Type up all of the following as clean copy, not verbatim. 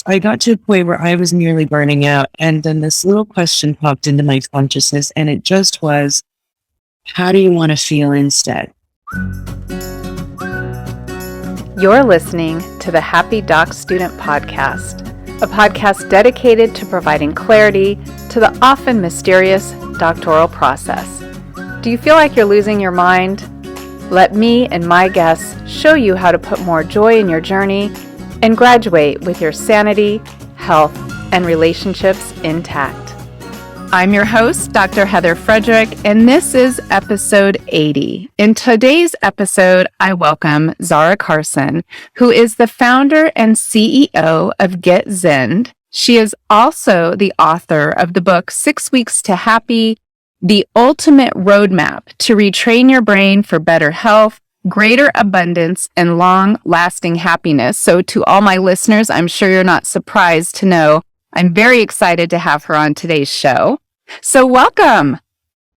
I got to a point where I was nearly burning out. And then this little question popped into my consciousness, and it just was, how do you want to feel instead? You're listening to the Happy Doc Student Podcast, a podcast dedicated to providing clarity to the often mysterious doctoral process. Do you feel like you're losing your mind? Let me and my guests show you how to put more joy in your journey and graduate with your sanity, health, and relationships intact. I'm your host, Dr. Heather Frederick, and this is episode 80. In today's episode, I welcome Zahra Karsan, who is the founder and CEO of GetZend. She is also the author of the book 6 Weeks to Happy, the ultimate roadmap to retrain your brain for better health, greater abundance, and long-lasting happiness. So to all my listeners, I'm sure you're not surprised to know I'm very excited to have her on today's show. So welcome.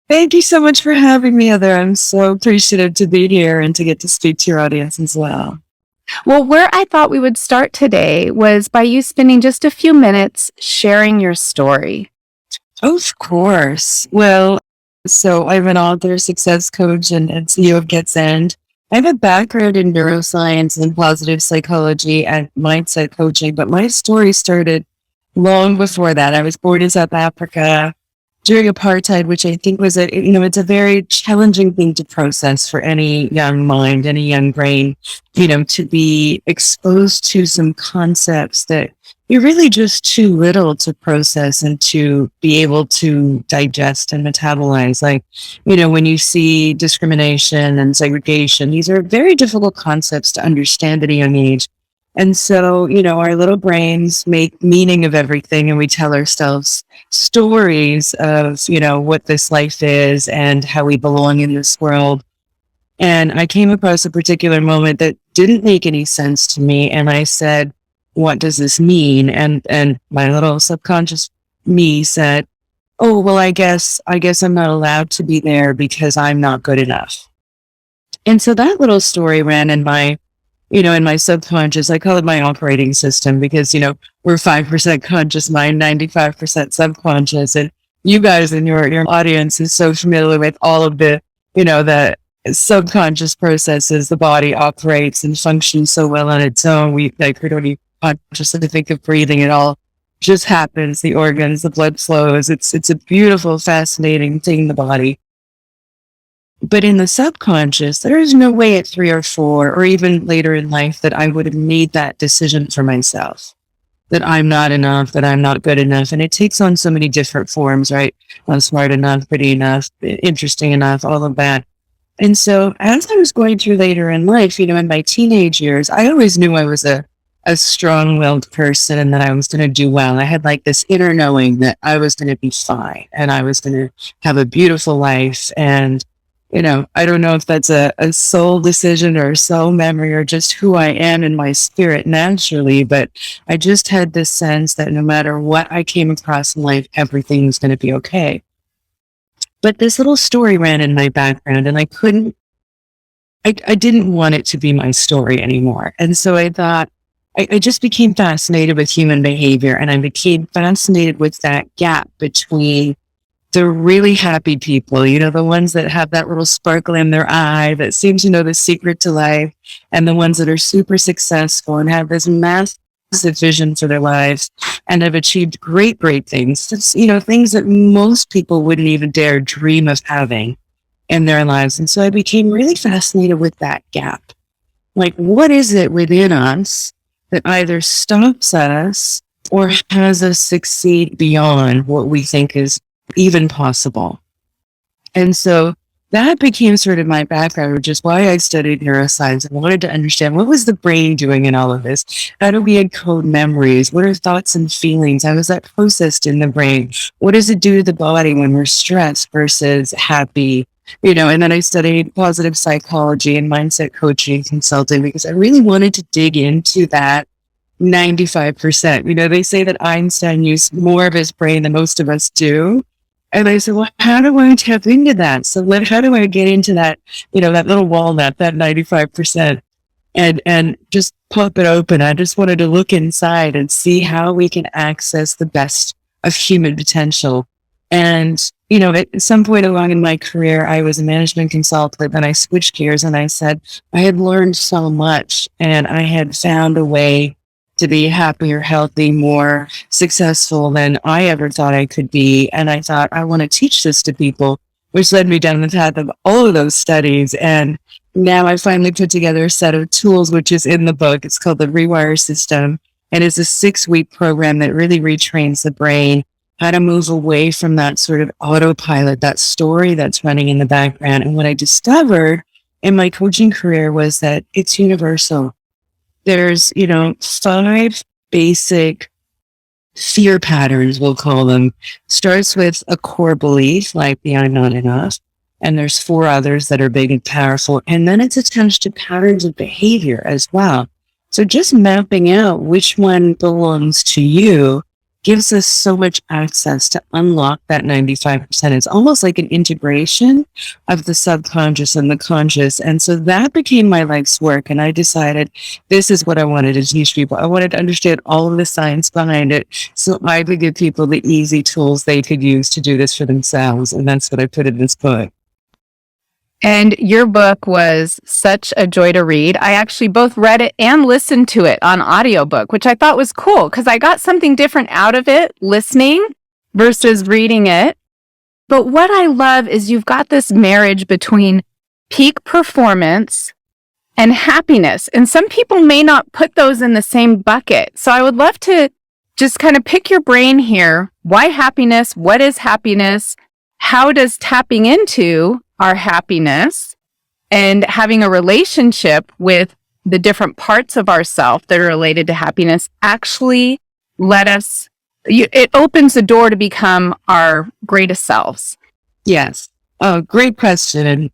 Thank you so much for having me, Heather. I'm so appreciative to be here and to get to speak to your audience as well. Well, where I thought we would start today was by you spending just a few minutes sharing your story. Of course. Well, so I'm an author, success coach, and CEO of GetZend. I have a background in neuroscience and positive psychology and mindset coaching, but my story started long before that. I was born in South Africa during apartheid, which I think was it's a very challenging thing to process for any young mind, any young brain, to be exposed to some concepts that you're really just too little to process and to be able to digest and metabolize. Like, when you see discrimination and segregation, these are very difficult concepts to understand at a young age. And so, our little brains make meaning of everything, and we tell ourselves stories of, what this life is and how we belong in this world. And I came across a particular moment that didn't make any sense to me. And I said, what does this mean? And my little subconscious me said, oh, well, I guess I'm not allowed to be there because I'm not good enough. And so that little story ran in my subconscious. I call it my operating system because, we're 5% conscious mind, 95% subconscious. And you guys in your audience is so familiar with all of the, the subconscious processes. The body operates and functions so well on its own. We don't even consciously think of breathing. It all just happens. The organs, the blood flows. It's a beautiful, fascinating thing, the body. But in the subconscious, there is no way at 3 or 4 or even later in life that I would have made that decision for myself, that I'm not enough, that I'm not good enough. And it takes on so many different forms, right? I'm smart enough, pretty enough, interesting enough, all of that. And so as I was going through later in life, in my teenage years, I always knew I was a strong-willed person and that I was going to do well. I had like this inner knowing that I was going to be fine and I was going to have a beautiful life. And I don't know if that's a soul decision or a soul memory or just who I am in my spirit naturally, but I just had this sense that no matter what I came across in life, everything was going to be okay. But this little story ran in my background and I didn't want it to be my story anymore. And so I thought, I just became fascinated with human behavior and I became fascinated with that gap between the really happy people, the ones that have that little sparkle in their eye that seem to know the secret to life, and the ones that are super successful and have this massive vision for their lives and have achieved great, great things. It's, things that most people wouldn't even dare dream of having in their lives. And so I became really fascinated with that gap. Like, what is it within us that either stops us or has us succeed beyond what we think is even possible? And so that became sort of my background, which is why I studied neuroscience and wanted to understand what was the brain doing in all of this? How do we encode memories? What are thoughts and feelings? How is that processed in the brain? What does it do to the body when we're stressed versus happy? And then I studied positive psychology and mindset coaching and consulting because I really wanted to dig into that 95%. They say that Einstein used more of his brain than most of us do. And I said, well, how do I tap into that? So how do I get into that, that little walnut, that 95%? and just pop it open. I just wanted to look inside and see how we can access the best of human potential. And, at some point along in my career, I was a management consultant, and I switched gears and I said, I had learned so much and I had found a way to be happier, healthy, more successful than I ever thought I could be. And I thought, I want to teach this to people, which led me down the path of all of those studies. And now I finally put together a set of tools, which is in the book. It's called the Rewire System. And it's a 6-week program that really retrains the brain, how to move away from that sort of autopilot, that story that's running in the background. And what I discovered in my coaching career was that it's universal. There's, 5 basic fear patterns, we'll call them. Starts with a core belief like the I'm not enough. And there's 4 others that are big and powerful. And then it's attached to patterns of behavior as well. So just mapping out which one belongs to you gives us so much access to unlock that 95%. It's almost like an integration of the subconscious and the conscious. And so that became my life's work. And I decided this is what I wanted to teach people. I wanted to understand all of the science behind it so I could give people the easy tools they could use to do this for themselves. And that's what I put in this book. And your book was such a joy to read. I actually both read it and listened to it on audiobook, which I thought was cool because I got something different out of it listening versus reading it. But what I love is you've got this marriage between peak performance and happiness. And some people may not put those in the same bucket. So I would love to just kind of pick your brain here. Why happiness? What is happiness? How does tapping into our happiness and having a relationship with the different parts of ourself that are related to happiness actually it opens the door to become our greatest selves? Yes. Oh, great question. And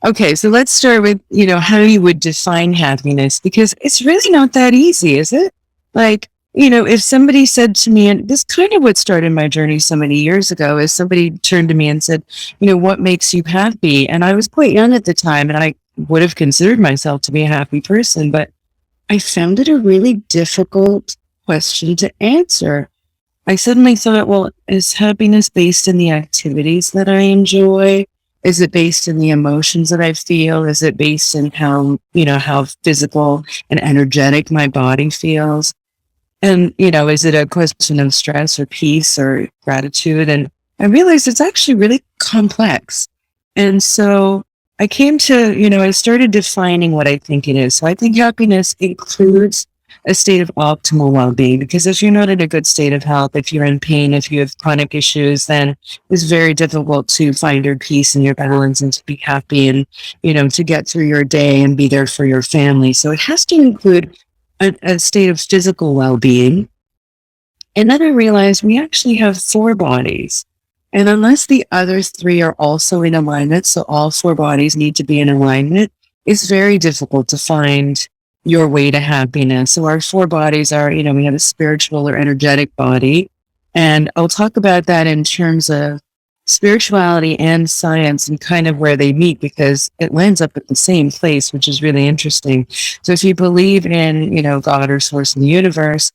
okay, so let's start with, how you would define happiness, because it's really not that easy, is it? Like, if somebody said to me, and this kind of what started my journey so many years ago, is somebody turned to me and said, what makes you happy? And I was quite young at the time, and I would have considered myself to be a happy person, but I found it a really difficult question to answer. I suddenly thought, well, is happiness based in the activities that I enjoy? Is it based in the emotions that I feel? Is it based in how physical and energetic my body feels? And, is it a question of stress or peace or gratitude? And I realized it's actually really complex. And so I came to, I started defining what I think it is. So I think happiness includes a state of optimal well-being, because if you're not in a good state of health, if you're in pain, if you have chronic issues, then it's very difficult to find your peace and your balance and to be happy and, to get through your day and be there for your family. So it has to include a state of physical well-being. And then I realized we actually have 4 bodies. And unless the other 3 are also in alignment, so all 4 bodies need to be in alignment, it's very difficult to find your way to happiness. So our 4 bodies are, we have a spiritual or energetic body. And I'll talk about that in terms of spirituality and science and kind of where they meet, because it lands up at the same place, which is really interesting. So if you believe in, God or source in the universe,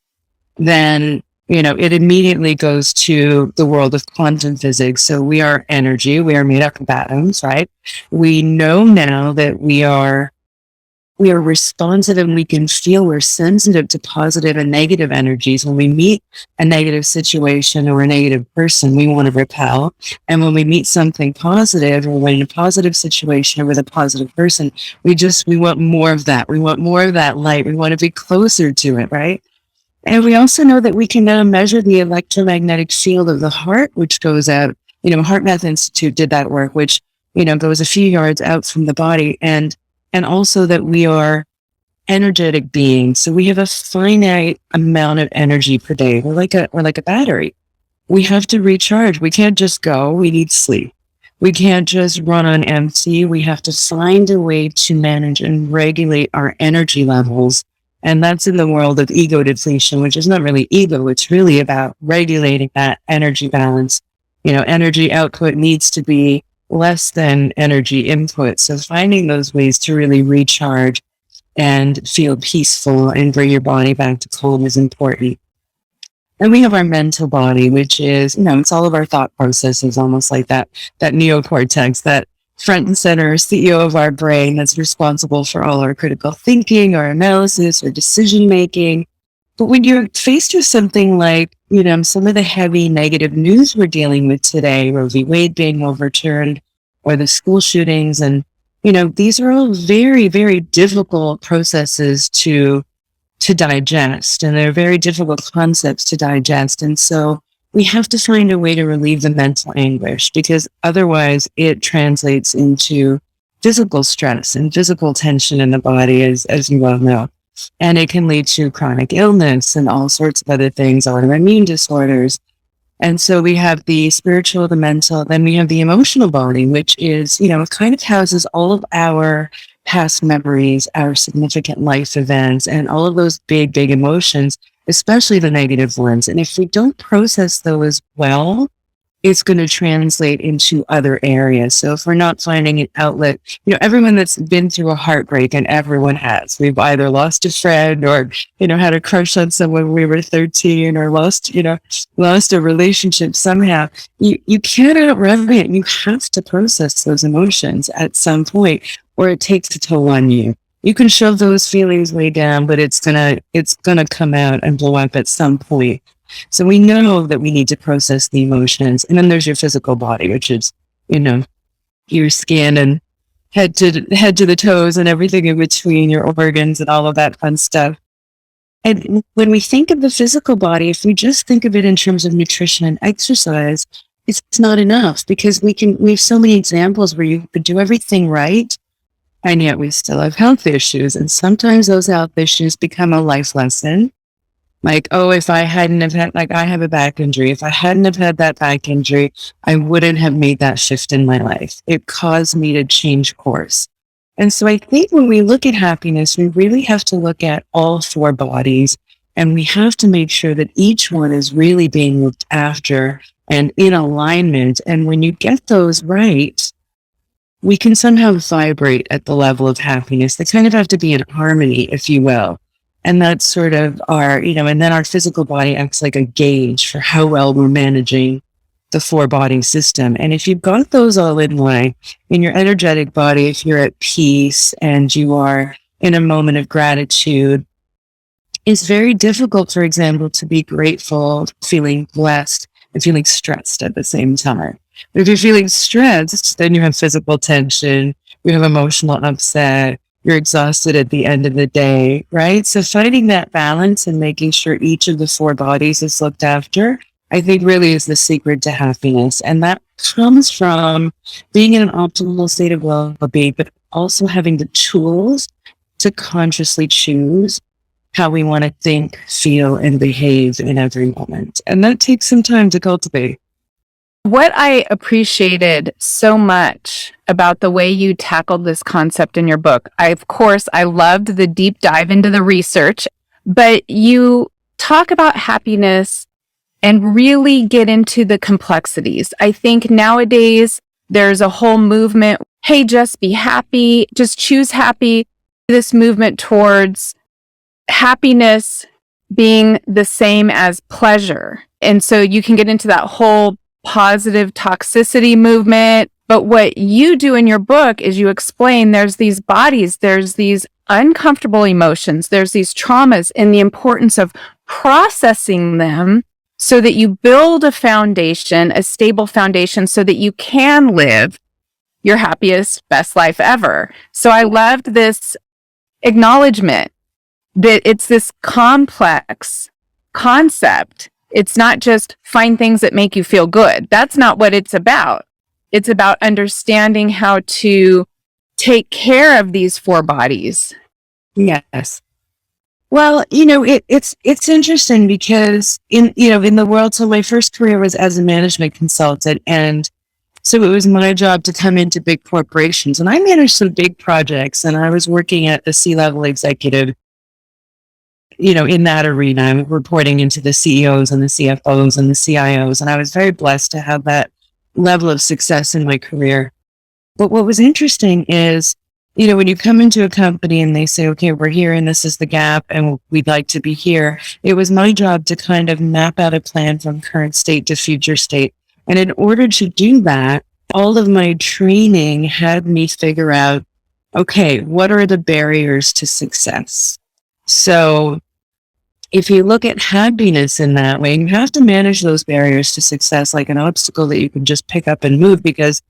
then, it immediately goes to the world of quantum physics. So we are energy. We are made up of atoms, right? We know now that we are responsive and we can feel we're sensitive to positive and negative energies. When we meet a negative situation or a negative person, we want to repel. And when we meet something positive, or when in a positive situation or with a positive person, we want more of that. We want more of that light. We want to be closer to it, right? And we also know that we can now measure the electromagnetic field of the heart, which goes out, Heart Math Institute did that work, which, goes a few yards out from the body. And also that we are energetic beings. So we have a finite amount of energy per day. We're like a battery. We have to recharge. We can't just go. We need sleep. We can't just run on empty. We have to find a way to manage and regulate our energy levels. And that's in the world of ego depletion, which is not really ego. It's really about regulating that energy balance. Energy output needs to be less than energy input. So finding those ways to really recharge and feel peaceful and bring your body back to calm is important. And we have our mental body, which is, it's all of our thought processes, almost like that neocortex, that front and center CEO of our brain that's responsible for all our critical thinking, our analysis, our decision making. But when you're faced with something like, some of the heavy negative news we're dealing with today, Roe v. Wade being overturned, or the school shootings, and, these are all very, very difficult processes to digest, and they're very difficult concepts to digest. And so we have to find a way to relieve the mental anguish, because otherwise it translates into physical stress and physical tension in the body, as you well know. And it can lead to chronic illness and all sorts of other things, autoimmune disorders. And so we have the spiritual, the mental, then we have the emotional body, which is, it kind of houses all of our past memories, our significant life events, and all of those big, big emotions, especially the negative ones. And if we don't process those well, it's going to translate into other areas. So if we're not finding an outlet, everyone that's been through a heartbreak, and everyone has, we've either lost a friend or, had a crush on someone when we were 13, or lost a relationship somehow. You can't outrun it. You have to process those emotions at some point, or it takes a toll on you. You can shove those feelings way down, but it's gonna come out and blow up at some point. So we know that we need to process the emotions. And then there's your physical body, which is, your skin and head to the toes and everything in between, your organs and all of that fun stuff. And when we think of the physical body, if we just think of it in terms of nutrition and exercise, it's not enough, because we have so many examples where you could do everything right, and yet we still have health issues. And sometimes those health issues become a life lesson. Like, if I hadn't have had, I have a back injury. If I hadn't have had that back injury, I wouldn't have made that shift in my life. It caused me to change course. And so I think when we look at happiness, we really have to look at all four bodies, and we have to make sure that each one is really being looked after and in alignment. And when you get those right, we can somehow vibrate at the level of happiness. They kind of have to be in harmony, if you will. And that's sort of our, and then our physical body acts like a gauge for how well we're managing the four body system. And if you've got those all in line, in your energetic body, if you're at peace and you are in a moment of gratitude, it's very difficult, for example, to be grateful, feeling blessed, and feeling stressed at the same time. But if you're feeling stressed, then you have physical tension, you have emotional upset, you're exhausted at the end of the day, right? So finding that balance and making sure each of the four bodies is looked after, I think really is the secret to happiness. And that comes from being in an optimal state of well-being, but also having the tools to consciously choose how we want to think, feel, and behave in every moment. And that takes some time to cultivate. What I appreciated so much about the way you tackled this concept in your book, I loved the deep dive into the research, but you talk about happiness and really get into the complexities. I think nowadays there's a whole movement, hey, just be happy, just choose happy. This movement towards happiness being the same as pleasure. And so you can get into that whole positive toxicity movement. But what you do in your book is you explain there's these bodies, there's these uncomfortable emotions, there's these traumas, and the importance of processing them so that you build a foundation, a stable foundation, so that you can live your happiest, best life ever. So I loved this acknowledgement that it's this complex concept. It's not just find things that make you feel good. That's not what it's about. It's about understanding how to take care of these four bodies. Yes. Well, it's interesting because in the world, so my first career was as a management consultant, and so it was my job to come into big corporations, and I managed some big projects, and I was working at the C-level executive, in that arena. I'm reporting into the CEOs and the CFOs and the CIOs, and I was very blessed to have that level of success in my career. But what was interesting is when you come into a company and they say, okay, we're here and this is the gap and we'd like to be here, it was my job to kind of map out a plan from current state to future state. And in order to do that, all of my training had me figure out, okay, what are the barriers to success? So if you look at happiness in that way, you have to manage those barriers to success like an obstacle that you can just pick up and move, because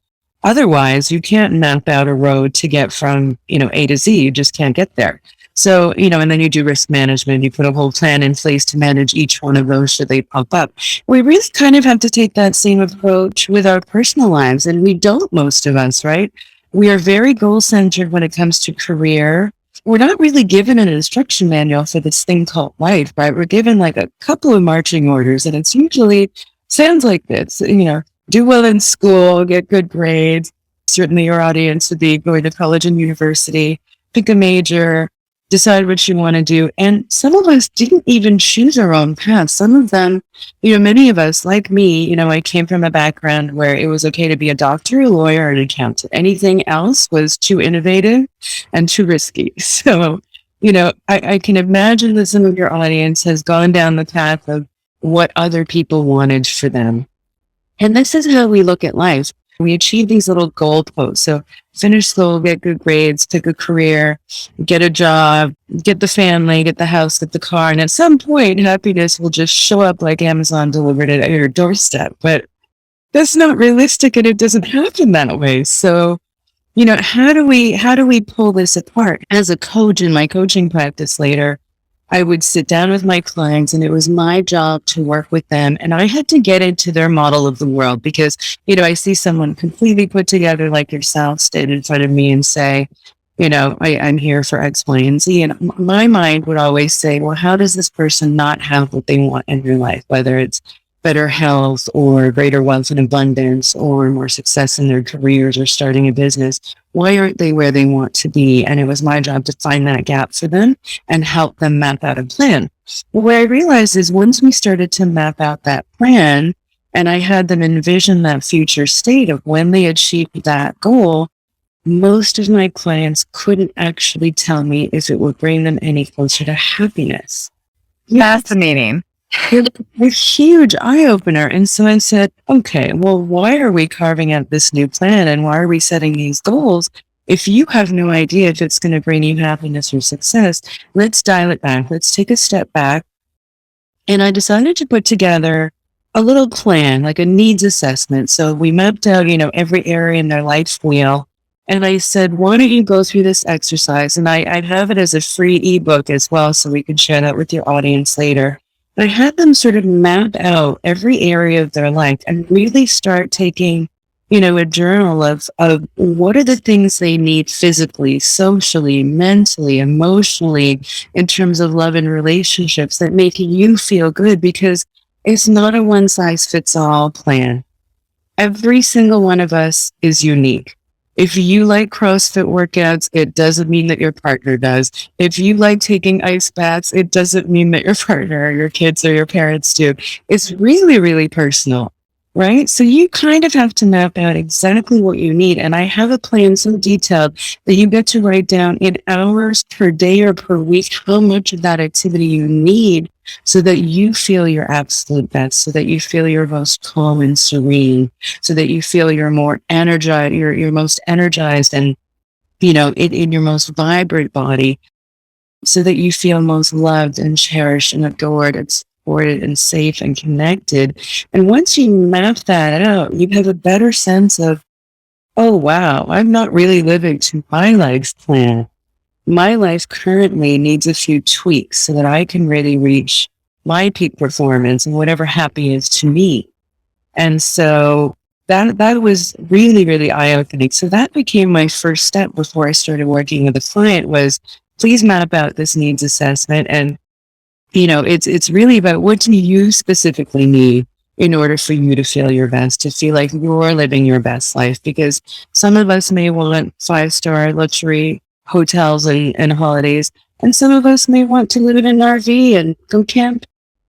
otherwise you can't map out a road to get from, A to Z. You just can't get there. So, and then you do risk management. You put a whole plan in place to manage each one of those should they pop up. We really kind of have to take that same approach with our personal lives. And we don't, most of us, right? We are very goal-centered when it comes to career. We're not really given an instruction manual for this thing called life, right? We're given like a couple of marching orders, and it's usually sounds like this, do well in school, get good grades. Certainly your audience would be going to college and university, pick a major, decide what you want to do. And some of us didn't even choose our own path. Some of them, many of us, like me, I came from a background where it was okay to be a doctor, a lawyer, an accountant. Anything else was too innovative and too risky. So, I can imagine that some of your audience has gone down the path of what other people wanted for them. And this is how we look at life. We achieve these little goalposts. So finish school, get good grades, pick a career, get a job, get the family, get the house, get the car. And at some point, happiness will just show up like Amazon delivered it at your doorstep. But that's not realistic, and it doesn't happen that way. So, how do we pull this apart? As a coach in my coaching practice later, I would sit down with my clients, and it was my job to work with them. And I had to get into their model of the world because, I see someone completely put together like yourself stand in front of me and say, I'm here for X, Y, and Z. And my mind would always say, well, how does this person not have what they want in their life? Whether it's better health or greater wealth and abundance or more success in their careers or starting a business. Why aren't they where they want to be? And it was my job to find that gap for them and help them map out a plan. But what I realized is once we started to map out that plan and I had them envision that future state of when they achieved that goal, most of my clients couldn't actually tell me if it would bring them any closer to happiness. Fascinating. It was a huge eye-opener. And so I said, okay, well, why are we carving out this new plan and why are we setting these goals? If you have no idea if it's going to bring you happiness or success, let's dial it back. Let's take a step back. And I decided to put together a little plan, like a needs assessment. So we mapped out, every area in their life wheel. And I said, why don't you go through this exercise? And I'd have it as a free ebook as well, so we could share that with your audience later. I had them sort of map out every area of their life and really start taking, a journal of what are the things they need physically, socially, mentally, emotionally, in terms of love and relationships that make you feel good, because it's not a one-size-fits-all plan. Every single one of us is unique. If you like CrossFit workouts, it doesn't mean that your partner does. If you like taking ice baths, it doesn't mean that your partner or your kids or your parents do. It's really, really personal, right? So you kind of have to map out exactly what you need. And I have a plan so detailed that you get to write down in hours per day or per week how much of that activity you need so that you feel your absolute best, so that you feel your most calm and serene, so that you feel you're more energized, you're most energized and, in your most vibrant body, so that you feel most loved and cherished and adored and supported and safe and connected. And once you map that out, you have a better sense of, oh, wow, I'm not really living to my life's plan. My life currently needs a few tweaks so that I can really reach my peak performance and whatever happy is to me. And so that was really, really eye-opening. So that became my first step before I started working with a client was, please map out this needs assessment. And, it's really about what do you specifically need in order for you to feel your best, to feel like you're living your best life. Because some of us may want 5-star luxury hotels and holidays. And some of us may want to live in an RV and go camping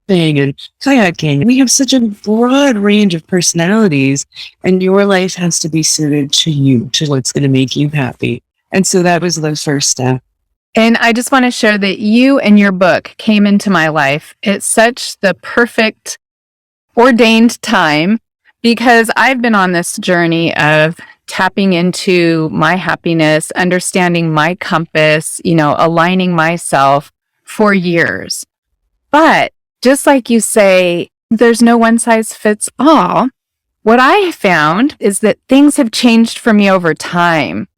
and kayaking. We have such a broad range of personalities, and your life has to be suited to you, to what's going to make you happy. And so that was the first step. And I just want to share that you and your book came into my life at such the perfect ordained time, because I've been on this journey of tapping into my happiness, understanding my compass, aligning myself for years. But just like you say, there's no one size fits all. What I found is that things have changed for me over time.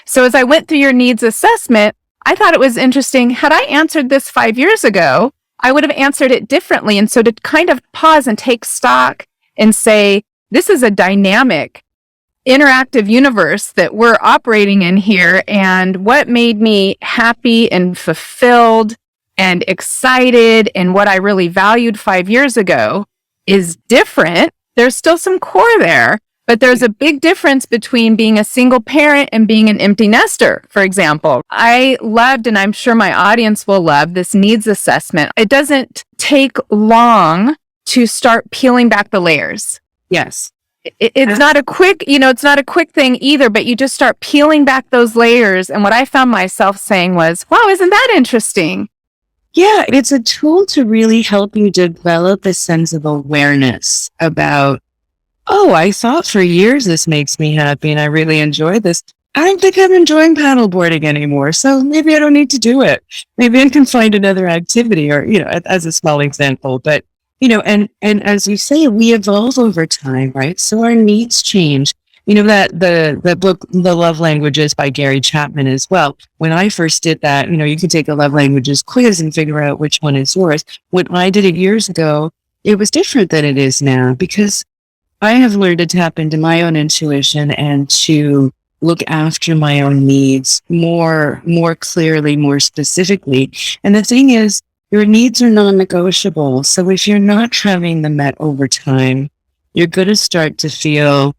So as I went through your needs assessment, I thought it was interesting. Had I answered this 5 years ago, I would have answered it differently. And so to kind of pause and take stock and say, this is a dynamic, interactive universe that we're operating in here. And what made me happy and fulfilled and excited and what I really valued 5 years ago is different. There's still some core there, but there's a big difference between being a single parent and being an empty nester, for example. I loved, and I'm sure my audience will love, this needs assessment. It doesn't take long to start peeling back the layers. Yes. It's not a quick, it's not a quick thing either, but you just start peeling back those layers. And what I found myself saying was, wow, isn't that interesting? Yeah, it's a tool to really help you develop a sense of awareness about, oh, I thought for years this makes me happy and I really enjoy this. I don't think I'm enjoying paddleboarding anymore, so maybe I don't need to do it. Maybe I can find another activity, or, as a small example. But, and as you say, we evolve over time, right? So our needs change. That the book, The Love Languages by Gary Chapman as well. When I first did that, you could take a love languages quiz and figure out which one is yours. When I did it years ago, it was different than it is now, because I have learned to tap into my own intuition and to look after my own needs more clearly, more specifically. And the thing is, your needs are non-negotiable. So if you're not having them met over time, you're going to start to feel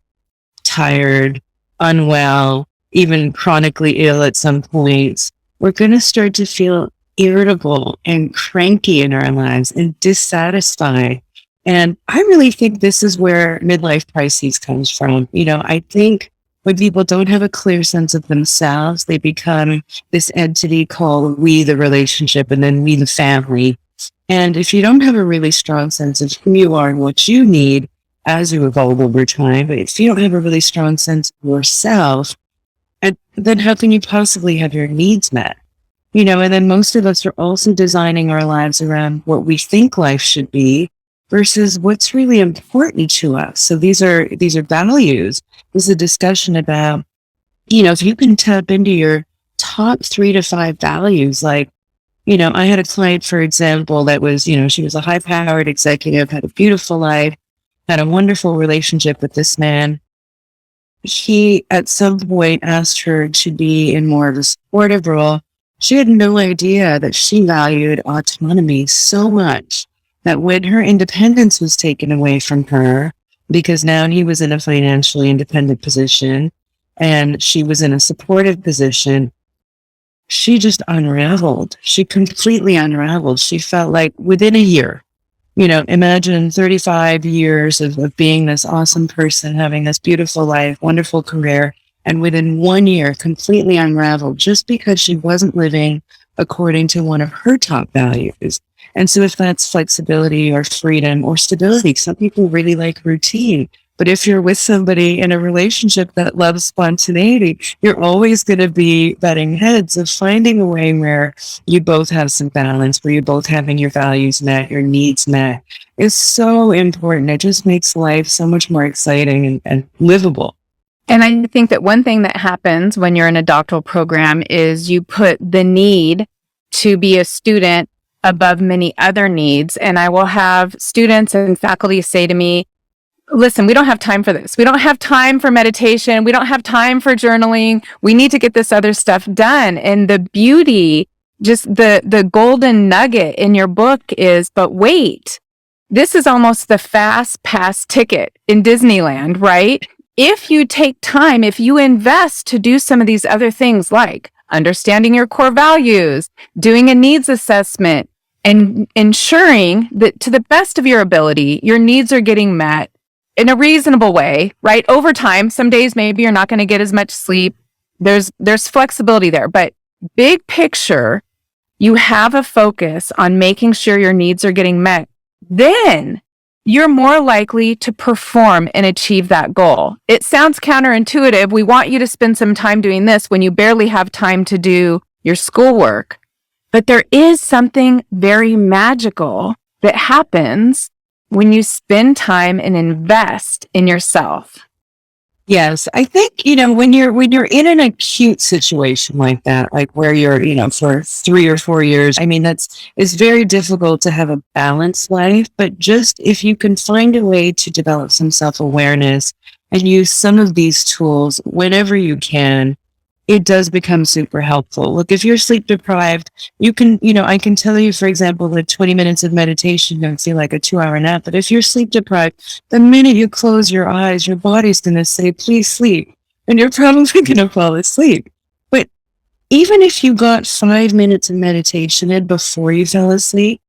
tired, unwell, even chronically ill at some points. We're going to start to feel irritable and cranky in our lives and dissatisfied. And I really think this is where midlife crises comes from. I think when people don't have a clear sense of themselves, they become this entity called we, the relationship, and then we, the family. And if you don't have a really strong sense of who you are and what you need as you evolve over time, but if you don't have a really strong sense of yourself, and then how can you possibly have your needs met? And then most of us are also designing our lives around what we think life should be versus what's really important to us. So these are values. This is a discussion about, if you can tap into your top 3 to 5 values, like, I had a client, for example, that was, she was a high-powered executive, had a beautiful life, had a wonderful relationship with this man. He, at some point, asked her to be in more of a supportive role. She had no idea that she valued autonomy so much that when her independence was taken away from her, because now he was in a financially independent position and she was in a supportive position, she just unraveled. She completely unraveled. She felt like within a year, imagine 35 years of being this awesome person, having this beautiful life, wonderful career, and within 1 year, completely unraveled just because she wasn't living according to one of her top values. And so if that's flexibility or freedom or stability, some people really like routine. But if you're with somebody in a relationship that loves spontaneity, you're always going to be butting heads of finding a way where you both have some balance, where you're both having your values met, your needs met. It's so important. It just makes life so much more exciting and livable. And I think that one thing that happens when you're in a doctoral program is you put the need to be a student above many other needs. And I will have students and faculty say to me, listen, we don't have time for this. We don't have time for meditation. We don't have time for journaling. We need to get this other stuff done. And the beauty, just the golden nugget in your book is, but wait, this is almost the fast pass ticket in Disneyland, right? If you take time, if you invest to do some of these other things like understanding your core values, doing a needs assessment, and ensuring that to the best of your ability, your needs are getting met in a reasonable way, right? Over time, some days maybe you're not going to get as much sleep. there's flexibility there, but big picture, you have a focus on making sure your needs are getting met, then you're more likely to perform and achieve that goal. It sounds counterintuitive. We want you to spend some time doing this when you barely have time to do your schoolwork. But there is something very magical that happens when you spend time and invest in yourself. Yes, I think, when you're in an acute situation like that, like where you're, for 3 or 4 years, I mean, it's very difficult to have a balanced life, but just if you can find a way to develop some self-awareness and use some of these tools whenever you can, it does become super helpful. Look, if you're sleep deprived, you can, I can tell you, for example, that 20 minutes of meditation don't feel like a 2-hour nap. But if you're sleep deprived, the minute you close your eyes, your body's going to say, please sleep. And you're probably going to fall asleep. But even if you got 5 minutes of meditation in before you fell asleep,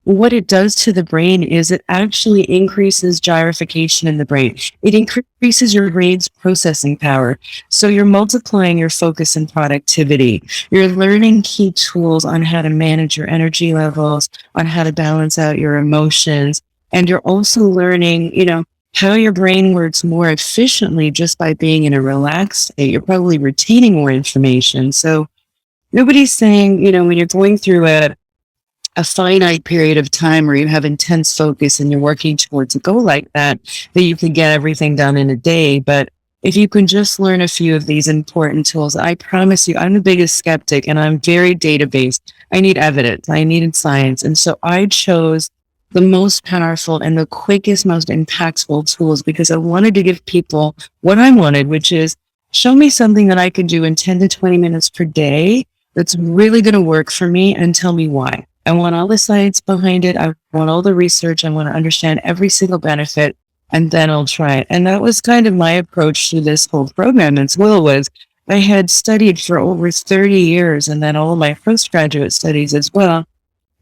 what it does to the brain is it actually increases gyrification in the brain. It increases your brain's processing power. So you're multiplying your focus and productivity. You're learning key tools on how to manage your energy levels, on how to balance out your emotions. And you're also learning, how your brain works more efficiently just by being in a relaxed state. You're probably retaining more information. So nobody's saying, when you're going through a finite period of time where you have intense focus and you're working towards a goal like that you can get everything done in a day. But if you can just learn a few of these important tools, I promise you, I'm the biggest skeptic and I'm very data-based. I need evidence. I needed science. And so I chose the most powerful and the quickest, most impactful tools because I wanted to give people what I wanted, which is show me something that I can do in 10 to 20 minutes per day that's really going to work for me and tell me why. I want all the science behind it. I want all the research. I want to understand every single benefit, and then I'll try it. And that was kind of my approach to this whole program as well. Was I had studied for over 30 years and then all of my postgraduate studies as well.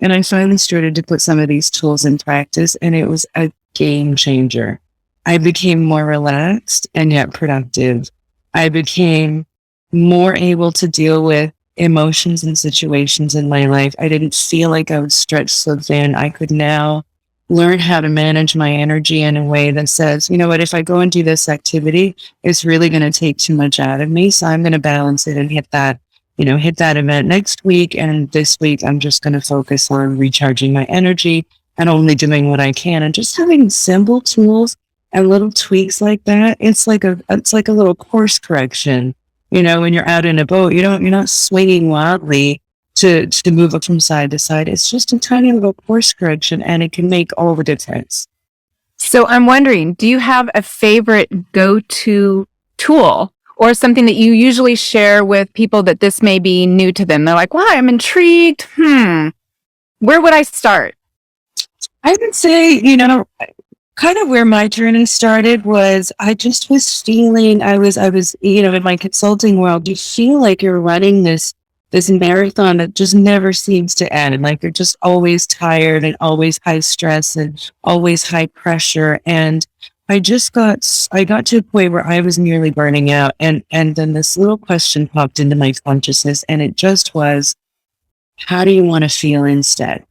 And I finally started to put some of these tools in practice, and it was a game changer. I became more relaxed and yet productive. I became more able to deal with emotions and situations in my life. I didn't feel like I was stretched so thin. I could now learn how to manage my energy in a way that says, you know what, if I go and do this activity, it's really going to take too much out of me. So I'm going to balance it and hit that event next week. And this week, I'm just going to focus on recharging my energy and only doing what I can. And just having simple tools and little tweaks like that, it's like a little course correction. When you're out in a boat, you're not swinging wildly to move it from side to side. It's just a tiny little course correction, and it can make all the difference. So I'm wondering, do you have a favorite go-to tool or something that you usually share with people that this may be new to them? They're like, wow, I'm intrigued. Where would I start? I would say, kind of where my journey started was I just was feeling, I was, in my consulting world, you feel like you're running this marathon that just never seems to end. Like you're just always tired and always high stress and always high pressure. And I got to a point where I was nearly burning out. And then this little question popped into my consciousness, and it just was, how do you want to feel instead?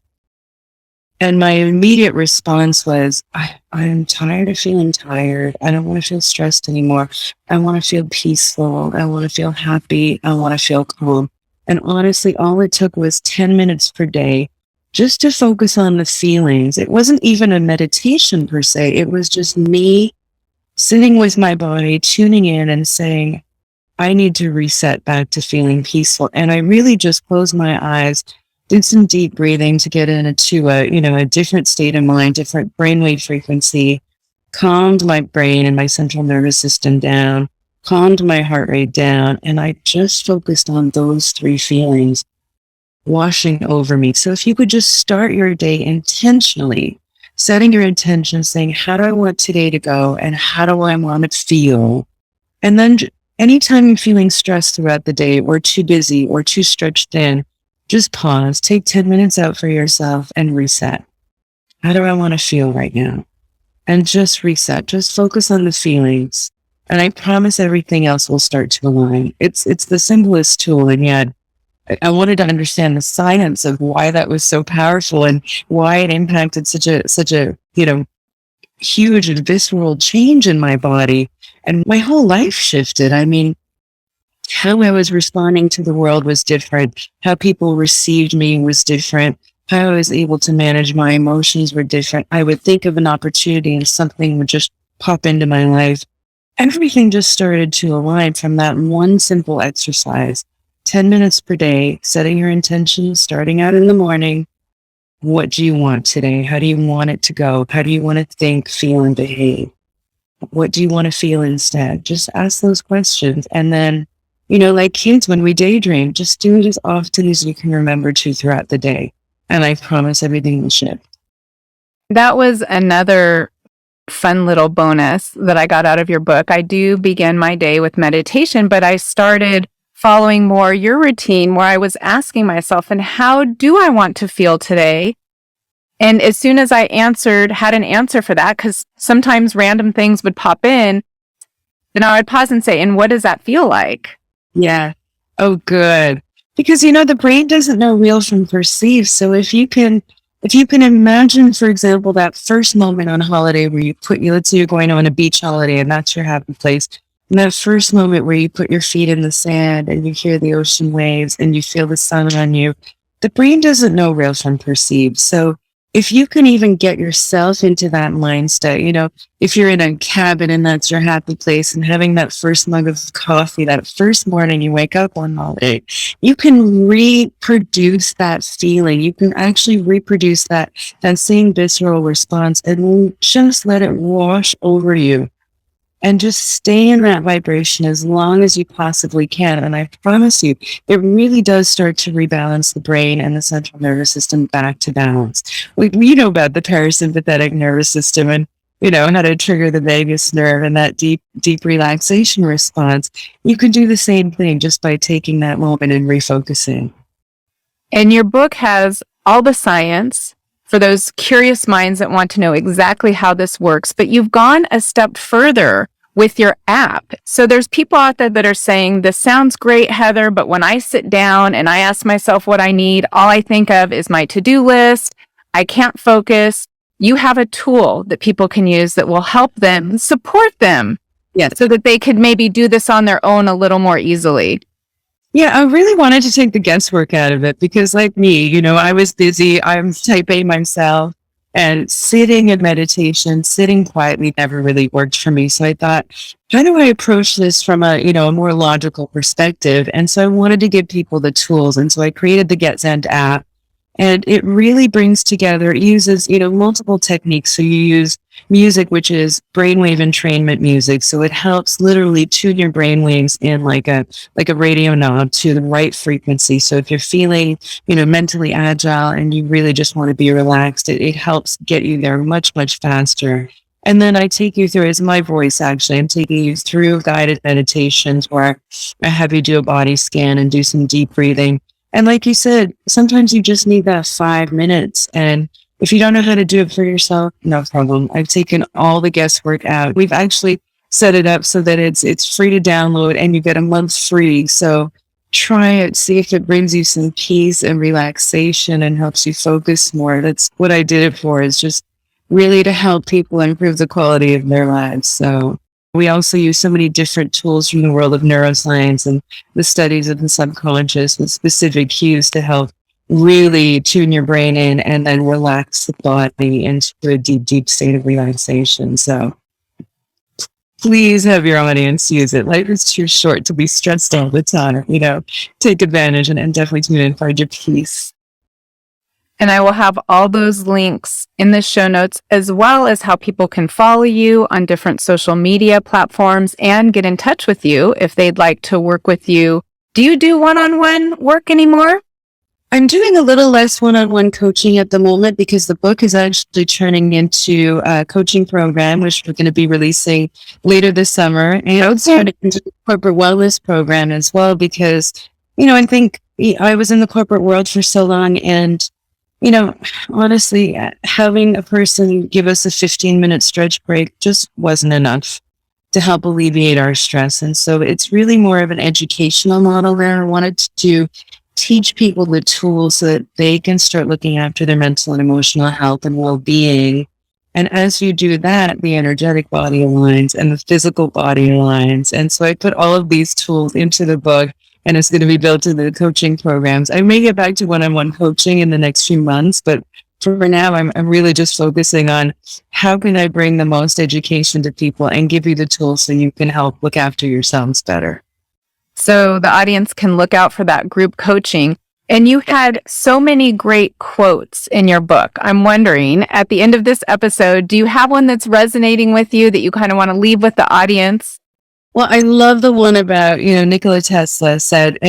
And my immediate response was, I'm tired of feeling tired. I don't want to feel stressed anymore. I want to feel peaceful. I want to feel happy. I want to feel calm. And honestly, all it took was 10 minutes per day just to focus on the feelings. It wasn't even a meditation per se. It was just me sitting with my body, tuning in and saying, I need to reset back to feeling peaceful. And I really just closed my eyes, did some deep breathing to get into a different state of mind, different brainwave frequency, calmed my brain and my central nervous system down, calmed my heart rate down. And I just focused on those 3 feelings washing over me. So if you could just start your day intentionally, setting your intention, saying, how do I want today to go? And how do I want to feel? And then anytime you're feeling stressed throughout the day or too busy or too stretched thin, just pause, take 10 minutes out for yourself and reset. How do I want to feel right now? And just reset, just focus on the feelings And I promise everything else will start to align. It's the simplest tool, and yet I wanted to understand the science of why that was so powerful and why it impacted such a huge and visceral change in my body. And my whole life shifted. I mean, how I was responding to the world was different. How people received me was different. How I was able to manage my emotions were different. I would think of an opportunity and something would just pop into my life. Everything just started to align from that one simple exercise. 10 minutes per day, setting your intentions, starting out in the morning. What do you want today? How do you want it to go? How do you want to think, feel, and behave? What do you want to feel instead? Just ask those questions. And then, like kids, when we daydream, just do it as often as you can remember to throughout the day. And I promise everything will shift. That was another fun little bonus that I got out of your book. I do begin my day with meditation, but I started following more your routine where I was asking myself, and how do I want to feel today? And as soon as I had an answer for that, because sometimes random things would pop in, then I would pause and say, and what does that feel like? Yeah. Oh, good. Because, the brain doesn't know real from perceived. So if you can imagine, for example, that first moment on holiday where let's say you're going on a beach holiday and that's your happy place. And that first moment where you put your feet in the sand and you hear the ocean waves and you feel the sun on you, the brain doesn't know real from perceived. So if you can even get yourself into that mind state, if you're in a cabin and that's your happy place and having that first mug of coffee, that first morning you wake up on holiday, you can reproduce that feeling. You can actually reproduce that same visceral response and just let it wash over you. And just stay in that vibration as long as you possibly can. And I promise you, it really does start to rebalance the brain and the central nervous system back to balance. We know about the parasympathetic nervous system and, how to trigger the vagus nerve and that deep relaxation response. You can do the same thing just by taking that moment and refocusing. And your book has all the science for those curious minds that want to know exactly how this works, but you've gone a step further with your app. So there's people out there that are saying, this sounds great, Heather, but when I sit down and I ask myself what I need, all I think of is my to-do list. I can't focus. You have a tool that people can use that will help them, support them, so that they could maybe do this on their own a little more easily. Yeah, I really wanted to take the guesswork out of it because like me, I was busy. I'm type A myself, and sitting in meditation, sitting quietly never really worked for me. So I thought, how do I approach this from a more logical perspective? And so I wanted to give people the tools. And so I created the GetZend app. And it really brings together, it uses, multiple techniques. So you use music, which is brainwave entrainment music. So it helps literally tune your brainwaves in like a radio knob to the right frequency. So if you're feeling, mentally agile and you really just want to be relaxed, it helps get you there much, much faster. And then I take you through, it's my voice actually, I'm taking you through guided meditations where I have you do a body scan and do some deep breathing. And like you said, sometimes you just need that 5 minutes. And if you don't know how to do it for yourself, no problem. I've taken all the guesswork out. We've actually set it up so that it's free to download and you get a month free. So try it, see if it brings you some peace and relaxation and helps you focus more. That's what I did it for, is just really to help people improve the quality of their lives. So we also use so many different tools from the world of neuroscience and the studies of the subconscious and specific cues to help really tune your brain in and then relax the body into a deep, deep state of relaxation. So please have your audience use it. Life is too short to be stressed all the time. Take advantage and definitely tune in and find your peace. And I will have all those links in the show notes, as well as how people can follow you on different social media platforms and get in touch with you if they'd like to work with you. Do you do one-on-one work anymore? I'm doing a little less one-on-one coaching at the moment because the book is actually turning into a coaching program, which we're going to be releasing later this summer. And also into the corporate wellness program as well, because, I think I was in the corporate world for so long, and honestly, having a person give us a 15-minute stretch break just wasn't enough. to help alleviate our stress. And so it's really more of an educational model there. I wanted to teach people the tools so that they can start looking after their mental and emotional health and well-being. And as you do that, the energetic body aligns and the physical body aligns. And so I put all of these tools into the book, and it's going to be built into the coaching programs. I may get back to one-on-one coaching in the next few months, but for now, I'm really just focusing on how can I bring the most education to people and give you the tools so you can help look after yourselves better. So the audience can look out for that group coaching. And you had so many great quotes in your book. I'm wondering, at the end of this episode, do you have one that's resonating with you that you kind of want to leave with the audience? Well, I love the one about, Nikola Tesla said,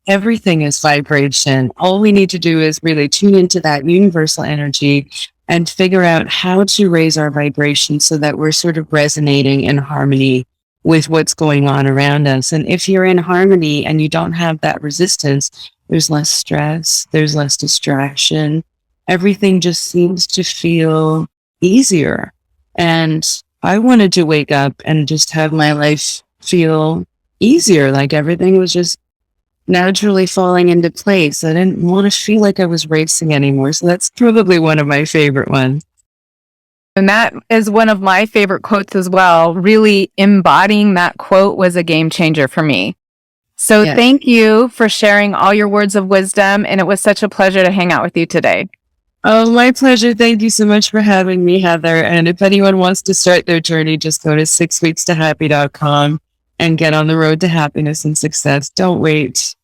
everything is vibration. All we need to do is really tune into that universal energy and figure out how to raise our vibration so that we're sort of resonating in harmony with what's going on around us. And if you're in harmony and you don't have that resistance, there's less stress, there's less distraction. Everything just seems to feel easier. And I wanted to wake up and just have my life feel easier, like everything was just naturally falling into place. I didn't want to feel like I was racing anymore. So that's probably one of my favorite ones. And that is one of my favorite quotes as well. Really embodying that quote was a game changer for me. So Yes. Thank you for sharing all your words of wisdom. And it was such a pleasure to hang out with you today. Oh, my pleasure. Thank you so much for having me, Heather. And if anyone wants to start their journey, just go to 6weekstohappy.com and get on the road to happiness and success. Don't wait.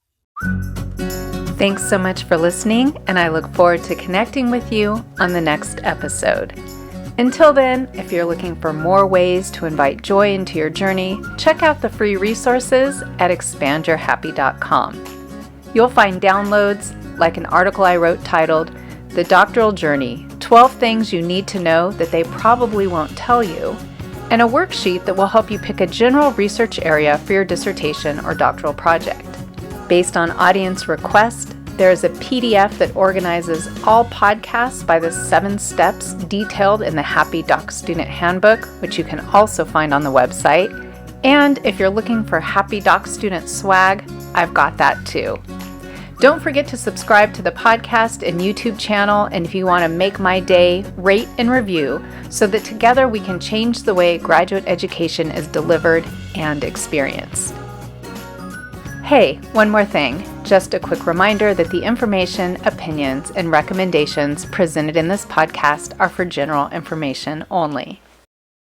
Thanks so much for listening, and I look forward to connecting with you on the next episode. Until then, if you're looking for more ways to invite joy into your journey, check out the free resources at expandyourhappy.com. You'll find downloads like an article I wrote titled, The Doctoral Journey, 12 Things You Need to Know That They Probably Won't Tell You, and a worksheet that will help you pick a general research area for your dissertation or doctoral project. Based on audience request, there is a PDF that organizes all podcasts by the 7 steps detailed in the Happy Doc Student Handbook, which you can also find on the website. And if you're looking for Happy Doc Student swag, I've got that too. Don't forget to subscribe to the podcast and YouTube channel, and if you want to make my day, rate and review so that together we can change the way graduate education is delivered and experienced. Hey, one more thing. Just a quick reminder that the information, opinions, and recommendations presented in this podcast are for general information only.